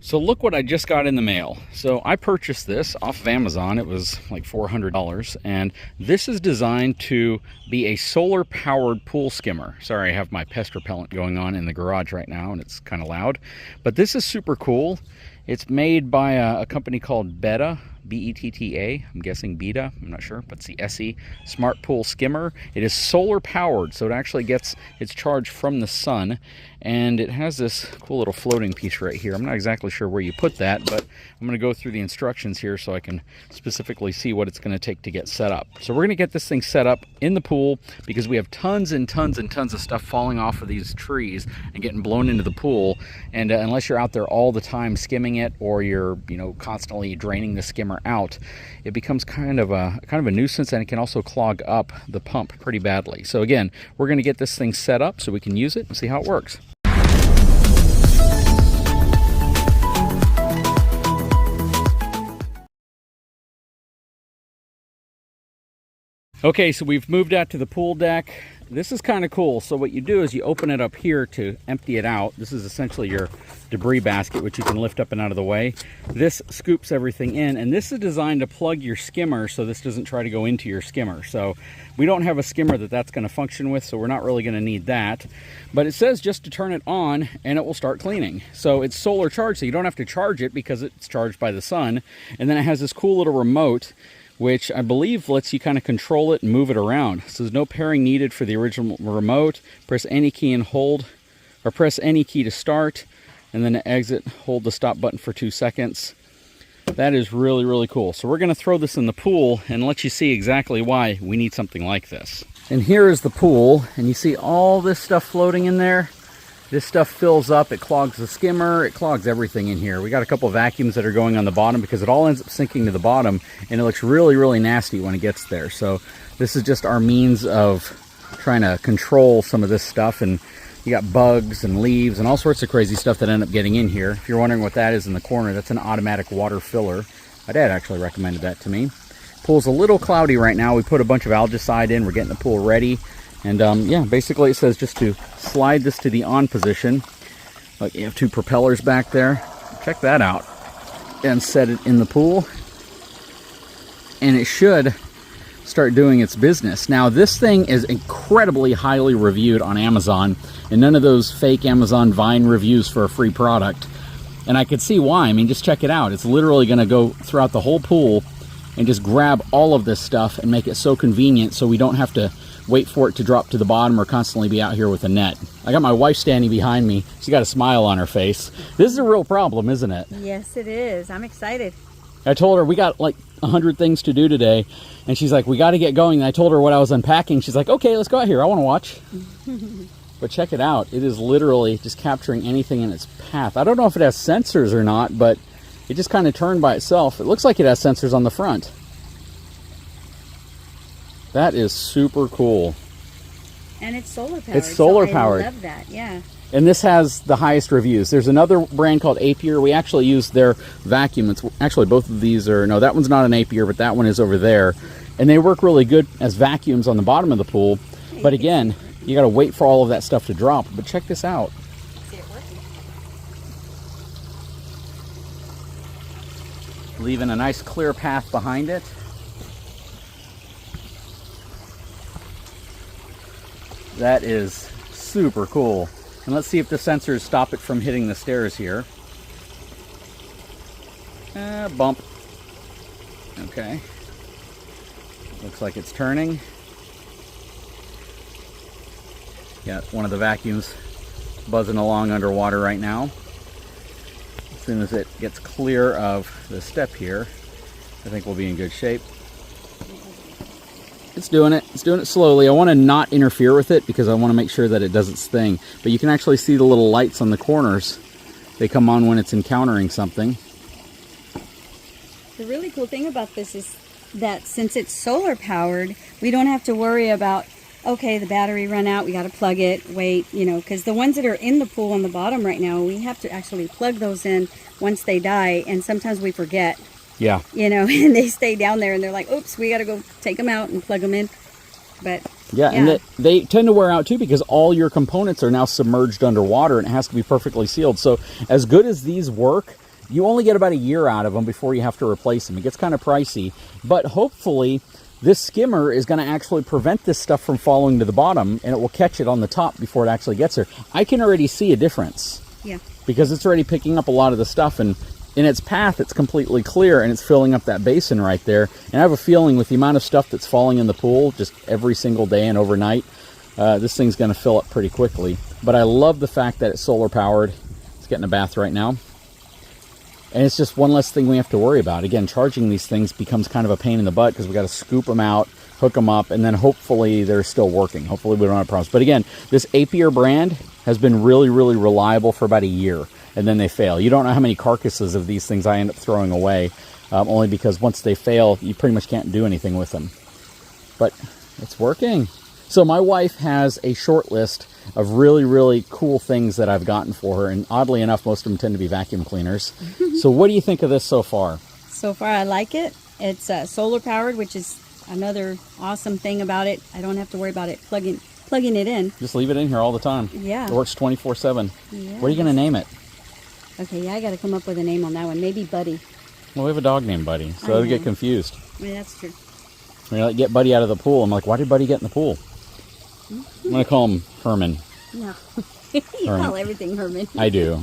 So look what I just got in the mail. So I purchased this off of Amazon. It was like $400, and this is designed to be a solar powered pool skimmer. Sorry, I have my pest repellent going on in the garage right now and it's kind of loud, but this is super cool. It's made by a company called Betta, B-E-T-T-A. I'm guessing Betta, I'm not sure, but it's the SE Smart Pool Skimmer. It is solar powered, so it actually gets its charge from the sun, and it has this cool little floating piece right here. I'm not exactly sure where you put that, but I'm going to go through the instructions here so I can specifically see what it's going to take to get set up. So we're going to get this thing set up in the pool because we have tons and tons and tons of stuff falling off of these trees and getting blown into the pool, and unless you're out there all the time skimming it, or you're constantly draining the skimmer out, it becomes kind of a nuisance, and it can also clog up the pump pretty badly. So again, we're going to get this thing set up so we can use it and see how it works. Okay, so we've moved out to the pool deck. This is kind of cool. So what you do is you open it up here to empty it out. This is essentially your debris basket, which you can lift up and out of the way. This scoops everything in, and this is designed to plug your skimmer so this doesn't try to go into your skimmer. So we don't have a skimmer that's going to function with, so we're not really going to need that. But it says just to turn it on and it will start cleaning. So it's solar charged, so you don't have to charge it because it's charged by the sun. And then it has this cool little remote, which I believe lets you kind of control it and move it around. So there's no pairing needed for the original remote. Press any key and hold, or press any key to start, and then to exit, hold the stop button for 2 seconds. That is really, really cool. So we're going to throw this in the pool and let you see exactly why we need something like this. And here is the pool, and you see all this stuff floating in there. This stuff fills up, it clogs the skimmer, it clogs everything in here. We got a couple of vacuums that are going on the bottom because it all ends up sinking to the bottom, and it looks really, really nasty when it gets there. So this is just our means of trying to control some of this stuff, and you got bugs and leaves and all sorts of crazy stuff that end up getting in here. If you're wondering what that is in the corner, that's an automatic water filler. My dad actually recommended that to me. Pool's a little cloudy right now. We put a bunch of algaecide in, we're getting the pool ready. And yeah, basically it says just to slide this to the on position. Like, you have two propellers back there. Check that out. And set it in the pool. And it should start doing its business. Now, this thing is incredibly highly reviewed on Amazon, and none of those fake Amazon Vine reviews for a free product. And I could see why. I mean, just check it out. It's literally going to go throughout the whole pool and just grab all of this stuff and make it so convenient so we don't have to wait for it to drop to the bottom or constantly be out here with a net. I got my wife standing behind me. She's got a smile on her face. This is a real problem, isn't it? Yes, it is. I'm excited. I told her we got like 100 things to do today, and she's like, we got to get going. And I told her what I was unpacking. She's like, okay, let's go out here. I want to watch. But check it out. It is literally just capturing anything in its path. I don't know if it has sensors or not, but it just kind of turned by itself. It looks like it has sensors on the front. That is super cool. And it's solar powered. It's solar powered. I love that, yeah. And this has the highest reviews. There's another brand called Apier. We actually use their vacuum. It's actually both of these are, no, that one's not an Apier, but that one is over there. And they work really good as vacuums on the bottom of the pool. But again, you got to wait for all of that stuff to drop. But check this out. See it working. Leaving a nice clear path behind it. That is super cool. And let's see if the sensors stop it from hitting the stairs here. Bump. Okay. Looks like it's turning. Got one of the vacuums buzzing along underwater right now. As soon as it gets clear of the step here, I think we'll be in good shape. It's doing it. It's doing it slowly. I want to not interfere with it because I want to make sure that it does its thing. But you can actually see the little lights on the corners. They come on when it's encountering something. The really cool thing about this is that since it's solar powered, we don't have to worry about, okay, the battery run out, we got to plug it, wait, because the ones that are in the pool on the bottom right now, we have to actually plug those in once they die, and sometimes we forget. Yeah. And they stay down there and they're like, oops, we got to go take them out and plug them in. But yeah, and they tend to wear out too because all your components are now submerged underwater and it has to be perfectly sealed. So as good as these work, you only get about a year out of them before you have to replace them. It gets kind of pricey, but hopefully this skimmer is going to actually prevent this stuff from falling to the bottom, and it will catch it on the top before it actually gets there. I can already see a difference. Yeah. Because it's already picking up a lot of the stuff, and in its path it's completely clear, and it's filling up that basin right there. And I have a feeling with the amount of stuff that's falling in the pool just every single day and overnight, this thing's going to fill up pretty quickly. But I love the fact that it's solar powered. It's getting a bath right now. And it's just one less thing we have to worry about. Again, charging these things becomes kind of a pain in the butt because we got to scoop them out, hook them up, and then hopefully they're still working. Hopefully we don't have problems. But again, this Apier brand has been really, really reliable for about a year, and then they fail. You don't know how many carcasses of these things I end up throwing away, only because once they fail, you pretty much can't do anything with them. But it's working. So my wife has a short list of really, really cool things that I've gotten for her, and oddly enough, most of them tend to be vacuum cleaners. So what do you think of this so far? So far, I like it. It's solar powered, which is another awesome thing about it. I don't have to worry about it plugging it in. Just leave it in here all the time. Yeah. It works 24/7. Yeah. What are you going to name it? Okay, yeah, I got to come up with a name on that one. Maybe Buddy. Well, we have a dog named Buddy, so they'll get confused. Yeah, that's true. When you're like, get Buddy out of the pool, I'm like, why did Buddy get in the pool? I'm going to call him Herman. No. You Herman. call everything Herman. I do.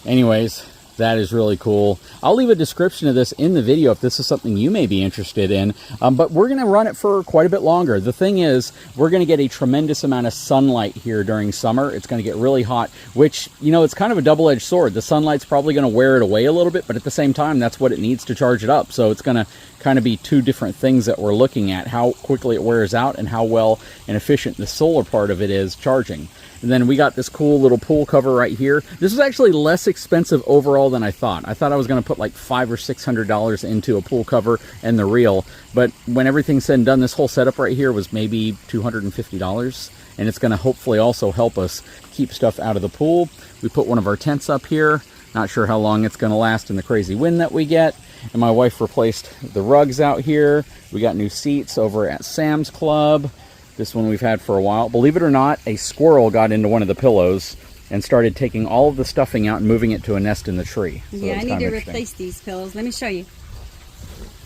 Anyways, that is really cool. I'll leave a description of this in the video if this is something you may be interested in. But we're going to run it for quite a bit longer. The thing is, we're going to get a tremendous amount of sunlight here during summer. It's going to get really hot, which, you know, it's kind of a double-edged sword. The sunlight's probably going to wear it away a little bit, but at the same time, that's what it needs to charge it up. So it's going to kind of be two different things that we're looking at, how quickly it wears out and how well and efficient the solar part of it is charging. And then we got this cool little pool cover right here. This is actually less expensive overall than I thought. I thought I was going to put like $500 or $600 into a pool cover and the reel, but when everything's said and done, this whole setup right here was maybe $250, and it's going to hopefully also help us keep stuff out of the pool. We put one of our tents up here. Not sure how long it's going to last in the crazy wind that we get. And my wife replaced the rugs out here. We got new seats over at Sam's Club. This one we've had for a while. Believe it or not, a squirrel got into one of the pillows and started taking all of the stuffing out and moving it to a nest in the tree. So yeah, I need to replace these pillows. Let me show you.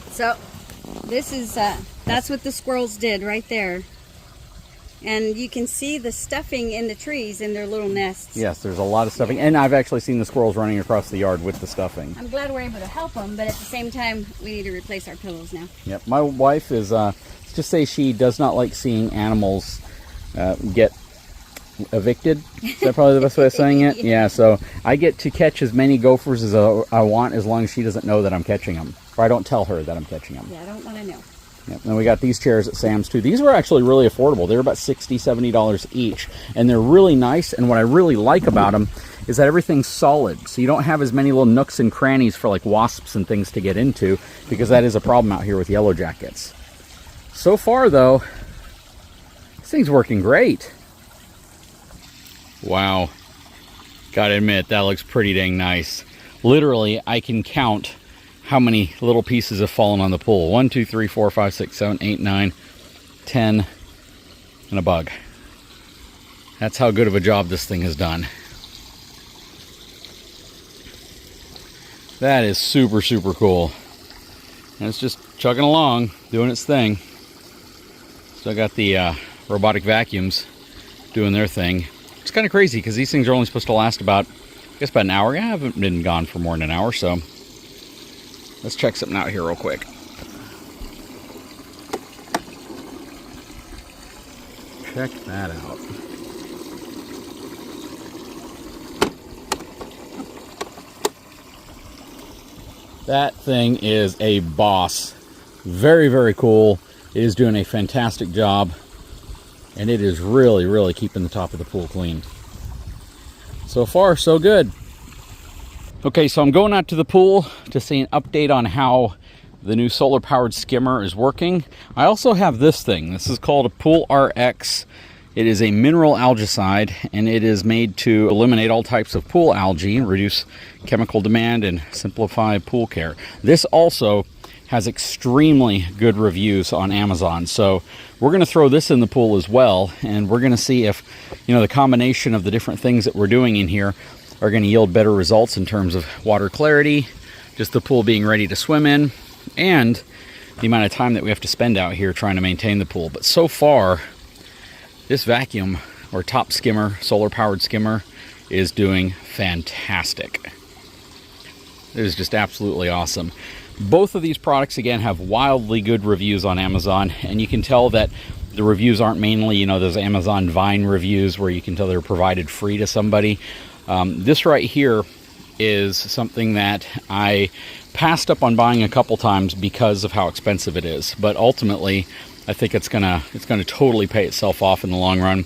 So this is, that's what the squirrels did right there. And you can see the stuffing in the trees in their little nests. Yes, there's a lot of stuffing. And I've actually seen the squirrels running across the yard with the stuffing. I'm glad we're able to help them, but at the same time, we need to replace our pillows now. Yep, my wife is, let's just say she does not like seeing animals get evicted. Is that probably the best way of saying it? Yeah, so I get to catch as many gophers as I want, as long as she doesn't know that I'm catching them. Or I don't tell her that I'm catching them. Yeah, I don't want to know. Yep. And we got these chairs at Sam's too. These were actually really affordable. They were about $60, $70 each. And they're really nice. And what I really like about them is that everything's solid. So you don't have as many little nooks and crannies for like wasps and things to get into, because that is a problem out here with yellow jackets. So far though, this thing's working great. Wow. Gotta admit, that looks pretty dang nice. Literally, I can count how many little pieces have fallen on the pool. 1, 2, 3, 4, 5, 6, 7, 8, 9, 10, and a bug. That's how good of a job this thing has done. That is super, super cool. And it's just chugging along, doing its thing. Still got the robotic vacuums doing their thing. It's kind of crazy because these things are only supposed to last about, I guess, about an hour. I haven't been gone for more than an hour, so let's check something out here real quick. Check that out. That thing is a boss. Very, very cool. It is doing a fantastic job. And it is really, really keeping the top of the pool clean. So far, so good. Okay, so I'm going out to the pool to see an update on how the new solar-powered skimmer is working. I also have this thing. This is called a Pool RX. It is a mineral algaecide, and it is made to eliminate all types of pool algae, reduce chemical demand, and simplify pool care. This also has extremely good reviews on Amazon, so we're going to throw this in the pool as well, and we're going to see if, you know, the combination of the different things that we're doing in here are going to yield better results in terms of water clarity, just the pool being ready to swim in, and the amount of time that we have to spend out here trying to maintain the pool. But so far, this vacuum or top skimmer, solar powered skimmer, is doing fantastic. It is just absolutely awesome. Both of these products, again, have wildly good reviews on Amazon, and you can tell that the reviews aren't mainly, you know, those Amazon Vine reviews where you can tell they're provided free to somebody. This right here is something that I passed up on buying a couple times because of how expensive it is, but ultimately I think it's gonna totally pay itself off in the long run.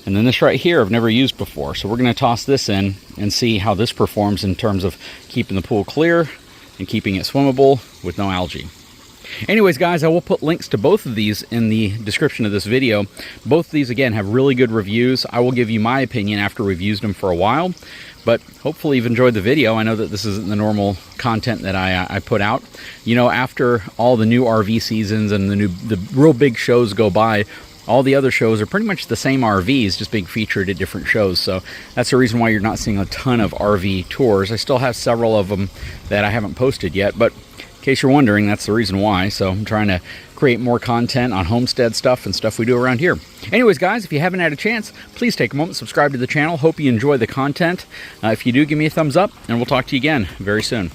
And then this right here I've never used before, so we're gonna toss this in and see how this performs in terms of keeping the pool clear and keeping it swimmable with no algae. Anyways, guys, I will put links to both of these in the description of this video. Both of these, again, have really good reviews. I will give you my opinion after we've used them for a while, but hopefully you've enjoyed the video. I know that this isn't the normal content that I put out. You know, after all the new RV seasons and the real big shows go by, all the other shows are pretty much the same RVs, just being featured at different shows. So that's the reason why you're not seeing a ton of RV tours. I still have several of them that I haven't posted yet, but in case you're wondering, that's the reason why. So I'm trying to create more content on homestead stuff and stuff we do around here. Anyways, guys, if you haven't had a chance, please take a moment, subscribe to the channel. Hope you enjoy the content. If you do, give me a thumbs up, and we'll talk to you again very soon.